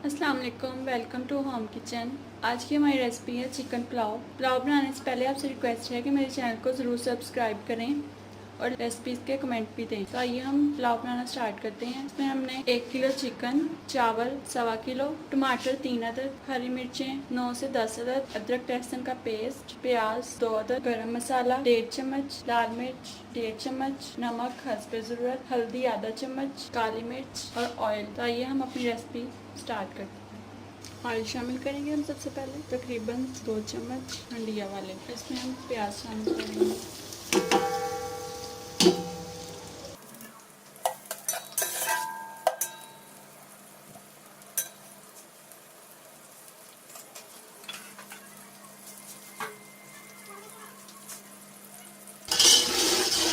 अस्सलाम वालेकुम, welcome to home kitchen. आज की हमारी रेसिपी है चिकन पुलाव। पुलाव बनाने से पहले आपसे रिक्वेस्ट है कि मेरे चैनल को ज़रूर सब्सक्राइब करें और रेसिपीज़ के कमेंट भी दें। तो आइए हम पुलाव बनाना स्टार्ट करते हैं। इसमें हमने 1 किलो चिकन, चावल 1.25 किलो, टमाटर 3 अदद, हरी मिर्चें 9 से 10 अदद, अदरक लहसुन का पेस्ट, प्याज 2 अदद, गरम मसाला 1.5 चम्मच, लाल मिर्च 1.5 चम्मच, नमक हस्बे ज़रूरत, हल्दी आधा चम्मच, काली मिर्च और ऑयल। तो आइए हम अपनी रेसिपी स्टार्ट करते हैं। ऑयल शामिल करेंगे हम सबसे पहले तकरीबन 2 चम्मच हंडिया वाले। इसमें हम प्याज शामिल करेंगे।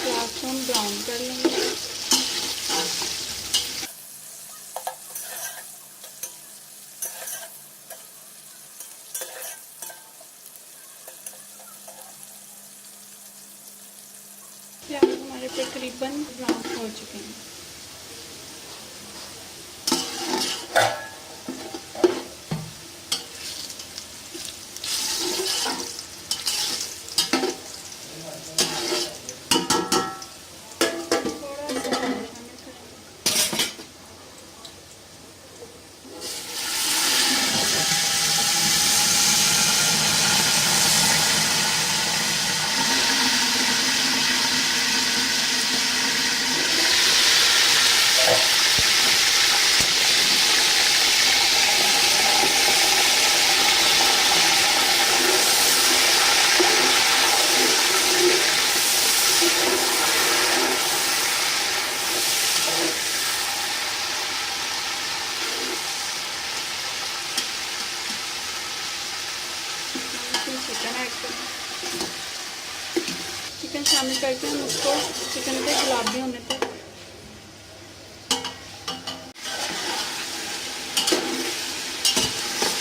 प्याज को हम ब्राउन कर लेंगे। प्याज हमारे तकरीबन ब्राउन हो चुके हैं। थोड़ा सा पानी शामिल करेंगे। चिकन ऐड करें। चिकन शामिल करके हम उसको चिकन के गुलाबी होने तक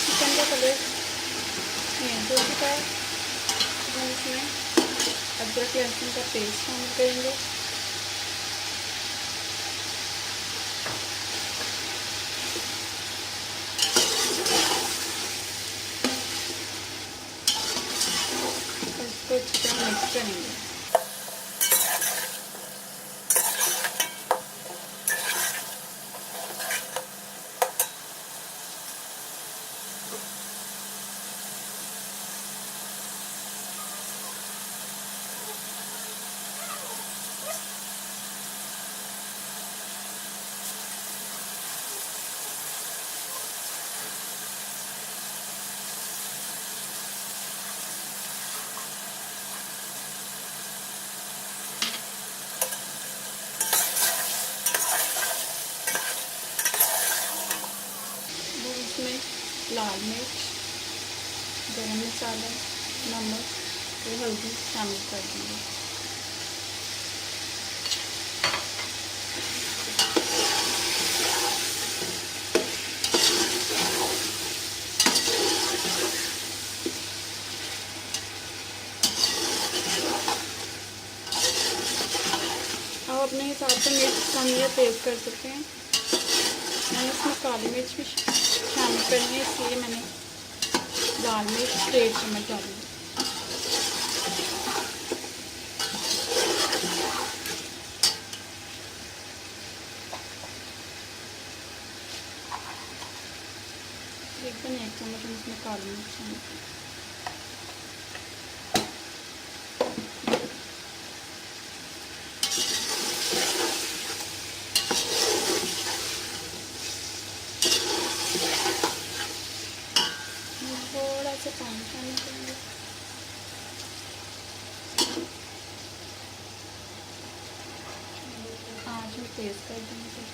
चिकन का कलर चेंज हो चुका है। हम इसमें अदरक लहसुन का पेस्ट शामिल करेंगे। इसको अच्छी तरह मिक्स करेंगे। इसमें लाल मिर्च, गरम मसाला, नमक और हल्दी शामिल कर देंगे। आप अपने हिसाब से मिर्च कम या तेज़ कर सकते हैं। मैंने इसमें काली मिर्च भी शामिल करनी है, इसलिए मैंने लाल मिर्च 1.5 चम्मच डाली। तकरीबन 1 चम्मच हम इसमें काली मिर्च शामिल करें। थोड़ा सा पानी शामिल करेंगे। आँच में तेज़ कर देंगे।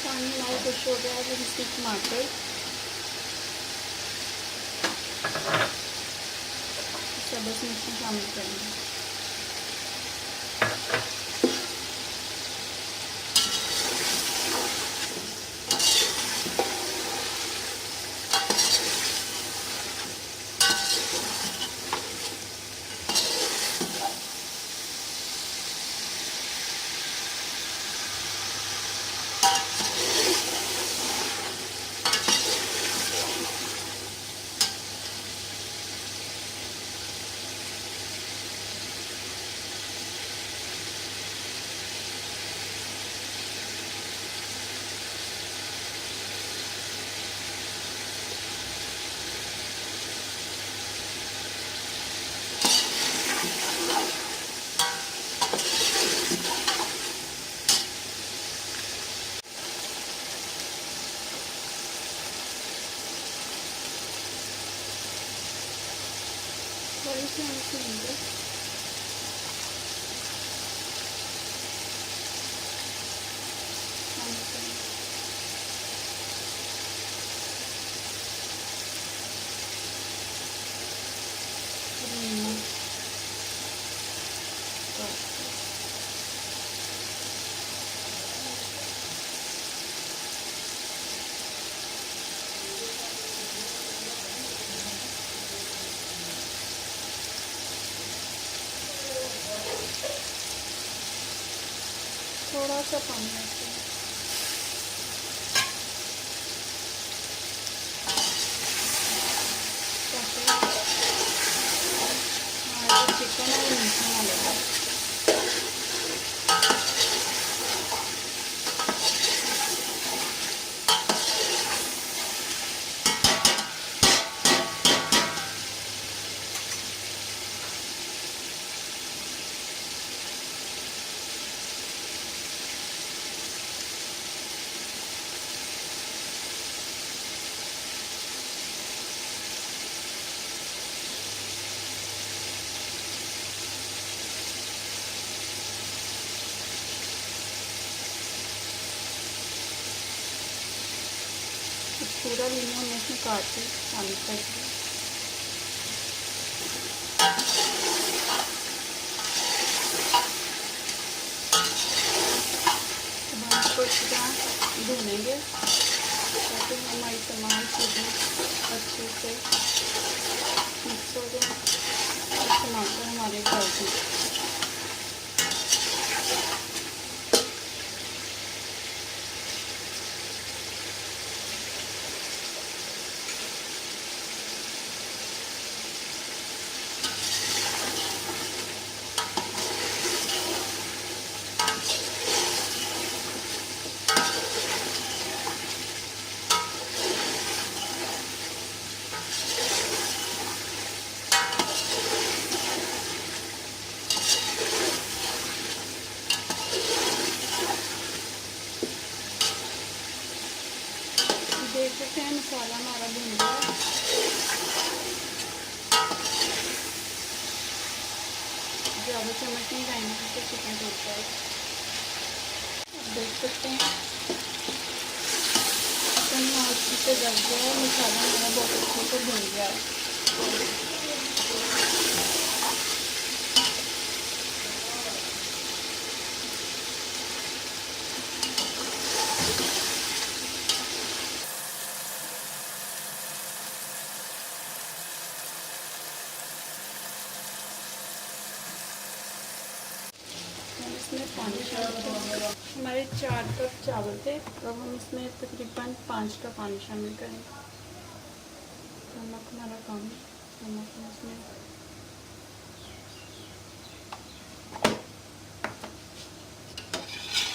पानी हमारा खुश हो गया है। इसमें टमाटर सब बस इसमें शामिल करेंगे। थोड़ी सी हम लेंगे थोड़ा सा पानी ऐसे हमारा चिकन और मीठा ना लगे। पूरा लीमू हमने इसमें काट के शामिल कर दिया। अब हम इसको अच्छी तरह भूनेंगे ताकि हमारी तमाम चीज़ें अच्छे से मिक्स हो जाए और टमाटर हमारे गल जाए। देख सकते हैं मसाला हमारा भुन गया। ज़्यादा चम्मच नहीं डालेंगे तो चिकन टूट जाएगा। अब देख सकते हैं चिकन अच्छे से गल गया है, मसाला हमारा बहुत अच्छे से भुन गया है। इसमें पानी शामिल करेंगे। हमारे 4 कप चावल थे, तो अब हम इसमें तकरीबन 5 कप पानी शामिल करेंगे। नमक हमारा कम, नमक इसमें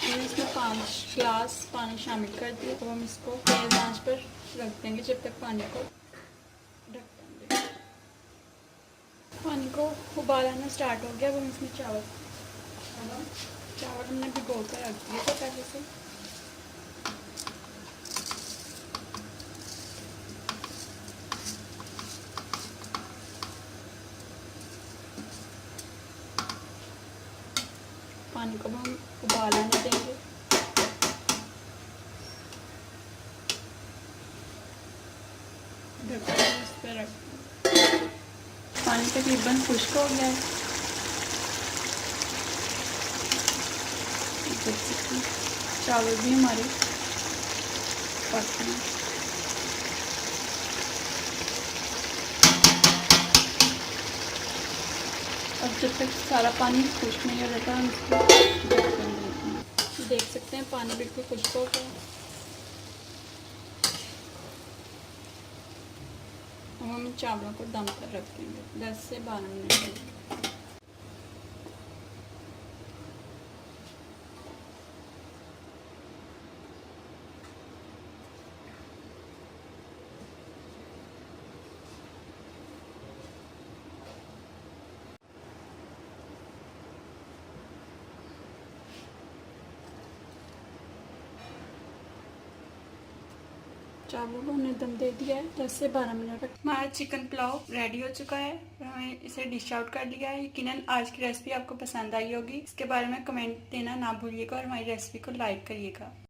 हमने इसमें 5 गिलास पानी शामिल कर दिए। तो हम इसको तेज़ आंच पर रख देंगे जब तक पानी को ढक देंगे। पानी को उबाल आना स्टार्ट हो गया। अब हम इसमें चावल हमने भिगो कर रख दिए थे पहले से। पानी को हम उबाल आने देंगे। ढक्कन इस पर रख पानी तकरीबन खुश्क हो गया है। देख सकते हैं चावल भी हमारे पक गए हैं। अब जब तक सारा पानी खुश्क नहीं हो जाता हम इसको ढक कर देते हैं। देख सकते हैं पानी बिल्कुल खुश्क हो गया। अब हम चावलों को दम पर रख देंगे 10 से 12 मिनट के लिए। चावलों को हमने दम दे दिया है 10 से 12 मिनट तक। हमारा चिकन पुलाव रेडी हो चुका है। हमें इसे डिश आउट कर लिया है। यकीनन आज की रेसिपी आपको पसंद आई होगी। इसके बारे में कमेंट देना ना भूलिएगा और हमारी रेसिपी को लाइक करिएगा।